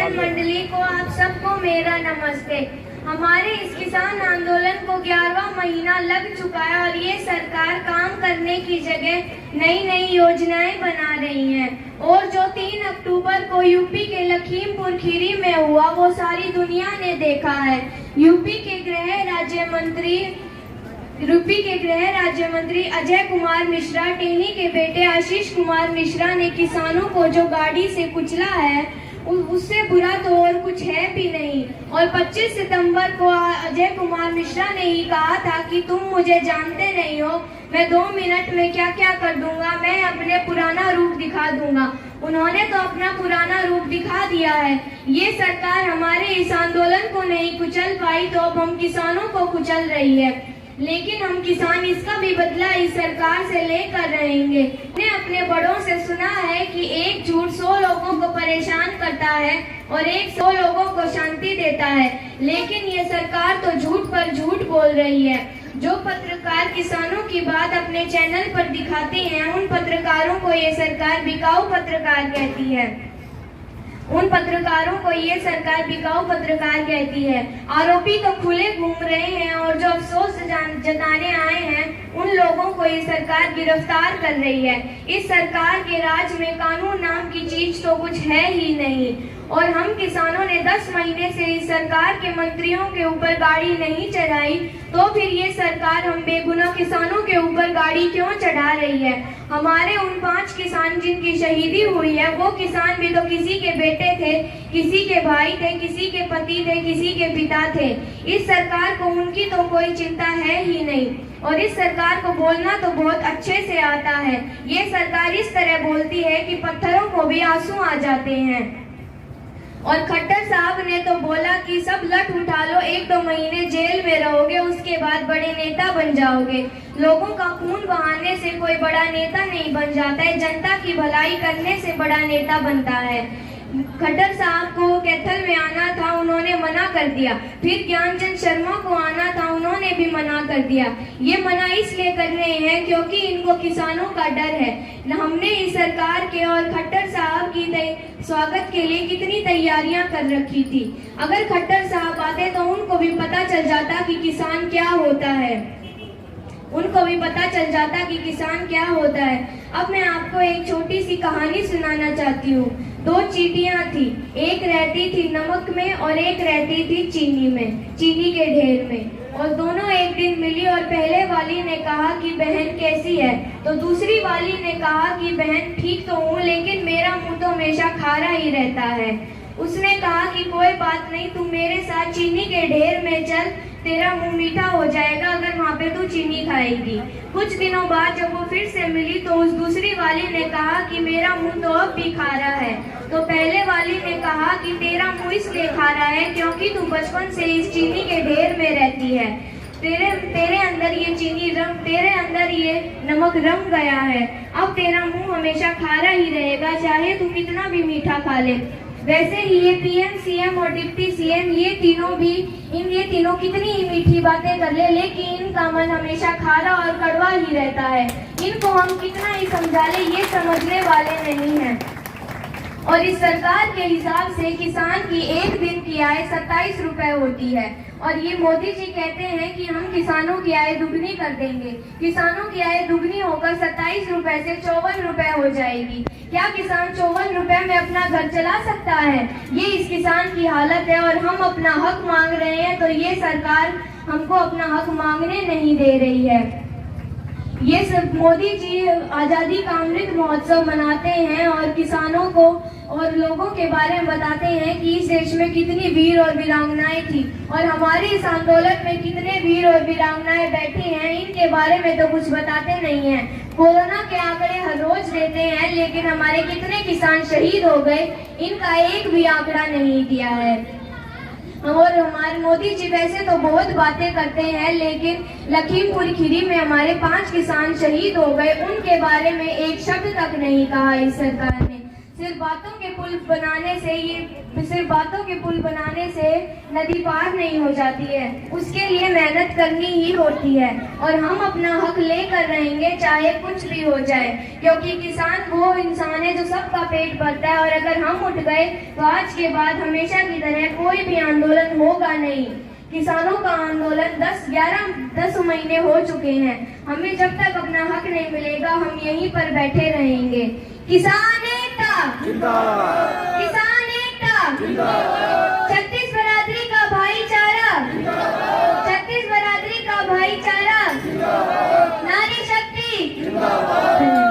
किसान मंडली को आप सबको मेरा नमस्ते। हमारे इस किसान आंदोलन को 11वां महीना लग चुका है और ये सरकार काम करने की जगह नई नई योजनाएं बना रही है। और जो 3 अक्टूबर को यूपी के लखीमपुर खीरी में हुआ वो सारी दुनिया ने देखा है। यूपी के गृह राज्य मंत्री अजय कुमार मिश्रा, टेनी के बेटे आशीष कुमार मिश्रा ने किसानों को जो गाड़ी से कुचला है उससे बुरा तो और कुछ है भी नहीं। और 25 सितंबर को अजय कुमार मिश्रा ने ही कहा था कि तुम मुझे जानते नहीं हो, मैं 2 मिनट में क्या क्या कर दूंगा, मैं अपने पुराना रूप दिखा दूंगा। उन्होंने तो अपना पुराना रूप दिखा दिया है। ये सरकार हमारे इस आंदोलन को नहीं कुचल पाई तो अब हम किसानों को कुचल रही है। लेकिन हम किसान इसका भी बदला इस सरकार से लेकर रहेंगे। हमने अपने बड़ों से सुना है कि एक झूठ 100 लोगों को परेशान करता है और 100 लोगों को शांति देता है। लेकिन ये सरकार तो झूठ पर झूठ बोल रही है। जो पत्रकार किसानों की बात अपने चैनल पर दिखाते हैं उन पत्रकारों को ये सरकार बिकाऊ पत्रकार कहती है। उन पत्रकारों को ये सरकार बिकाऊ पत्रकार कहती है। आरोपी तो खुले घूम रहे हैं और जो अफसोस जताने आए हैं उन लोगों को ये सरकार गिरफ्तार कर रही है। इस सरकार के राज में कानून नाम की चीज तो कुछ है ही नहीं। और हम किसानों ने 10 महीने से इस सरकार के मंत्रियों के ऊपर गाड़ी नहीं चढ़ाई तो फिर ये सरकार हम बेगुनाह किसानों के ऊपर गाड़ी क्यों चढ़ा रही है। हमारे उन 5 किसान जिनकी शहीदी हुई है वो किसान भी तो किसी के बेटे थे, किसी के भाई थे, किसी के पति थे, किसी के पिता थे। इस सरकार को उनकी तो कोई चिंता है ही नहीं और इस सरकार को बोलना तो बहुत अच्छे से आता है। ये सरकार इस तरह बोलती है कि पत्थरों को भी आंसू आ जाते हैं। और खट्टर साहब ने तो बोला कि सब लट उठा लो, 1-2 महीने जेल में रहोगे, उसके बाद बड़े नेता बन जाओगे। लोगों का खून बहाने से कोई बड़ा नेता नहीं बन जाता है, जनता की भलाई करने से बड़ा नेता बनता है। खट्टर साहब को कैथल में आना था, उन्होंने मना कर दिया। फिर ज्ञानचंद शर्मा को आना था, उन्होंने भी मना कर दिया। ये मना इसलिए कर रहे हैं क्योंकि इनको किसानों का डर है। हमने इस सरकार के और खट्टर साहब की स्वागत के लिए कितनी तैयारियां कर रखी थी। अगर खट्टर साहब आते तो उनको भी पता चल जाता कि किसान क्या होता है, उनको भी पता चल जाता कि किसान क्या होता है। अब मैं आपको एक छोटी सी कहानी सुनाना चाहती हूँ। 2 चींटियां थी, एक रहती थी नमक में और एक रहती थी चीनी में, चीनी के ढेर में। और दोनों एक दिन मिली और पहले वाली ने कहा कि बहन कैसी है, तो दूसरी वाली ने कहा कि बहन ठीक तो हूँ लेकिन मेरा मुंह तो हमेशा खारा ही रहता है। उसने कहा कि कोई बात नहीं, तू मेरे साथ चीनी के ढेर में चल, तेरा मुंह मीठा हो जाएगा अगर वहाँ पे तू चीनी खाएगी। कुछ दिनों बाद जब वो फिर से मिली तो उस दूसरी वाली ने कहा कि मेरा मुंह तो अब भी खारा है। तो पहले वाली ने कहा कि तेरा मुंह इसलिए खारा है क्योंकि तू बचपन से इस चीनी के ढेर में रहती है। तेरे अंदर ये चीनी रंग, तेरे अंदर ये नमक रंग गया है। अब तेरा मुंह हमेशा खारा ही रहेगा, चाहे तू कितना भी मीठा खा ले। वैसे ही ये पीएम, सीएम और डिप्टी सीएम ये तीनों कितनी ही मीठी बातें कर ले लेकिन इनका मन हमेशा खारा और कड़वा ही रहता है। इनको हम कितना ही समझा ले ये समझने वाले नहीं हैं। और इस सरकार के हिसाब से किसान की एक दिन की आय 27 रुपए होती है और ये मोदी जी कहते हैं कि हम किसानों की आय दुगनी कर देंगे। किसानों की आय दुगनी होकर 27 रुपए से 54 रुपए हो जाएगी। क्या किसान 54 रुपए में अपना घर चला सकता है? ये इस किसान की हालत है और हम अपना हक मांग रहे हैं तो ये सरकार हमको अपना हक मांगने नहीं दे रही है। ये सब मोदी जी आजादी का अमृत महोत्सव मनाते हैं और किसानों को और लोगों के बारे में बताते हैं कि इस देश में कितनी वीर और वीरांगनाएं थी और हमारे इस आंदोलन में कितने वीर और वीरांगनाएं बैठी हैं, इनके बारे में तो कुछ बताते नहीं हैं। कोरोना के आंकड़े हर रोज देते हैं लेकिन हमारे कितने किसान शहीद हो गए इनका एक भी आंकड़ा नहीं दिया है। और हमारे मोदी जी वैसे तो बहुत बातें करते हैं लेकिन लखीमपुर खीरी में हमारे 5 किसान शहीद हो गए, उनके बारे में एक शब्द तक नहीं कहा इस सरकार ने। सिर्फ बातों के पुल बनाने से ये सिर्फ बातों के पुल बनाने से नदी पार नहीं हो जाती है, उसके लिए मेहनत करनी ही होती है। और हम अपना हक लेकर रहेंगे चाहे कुछ भी हो जाए, क्योंकि किसान वो इंसान है जो सबका पेट भरता है। और अगर हम उठ गए तो आज के बाद हमेशा की तरह कोई भी आंदोलन होगा नहीं। किसानों का आंदोलन 10 महीने हो चुके हैं। हमें जब तक अपना हक नहीं मिलेगा हम यहीं पर बैठे रहेंगे। किसान एकता जिंदाबाद, किसान एकता जिंदाबाद, छत्तीस बरादरी का भाईचारा जिंदाबाद, छत्तीस बरादरी का भाईचारा जिंदाबाद, नारी शक्ति जिंदाबाद।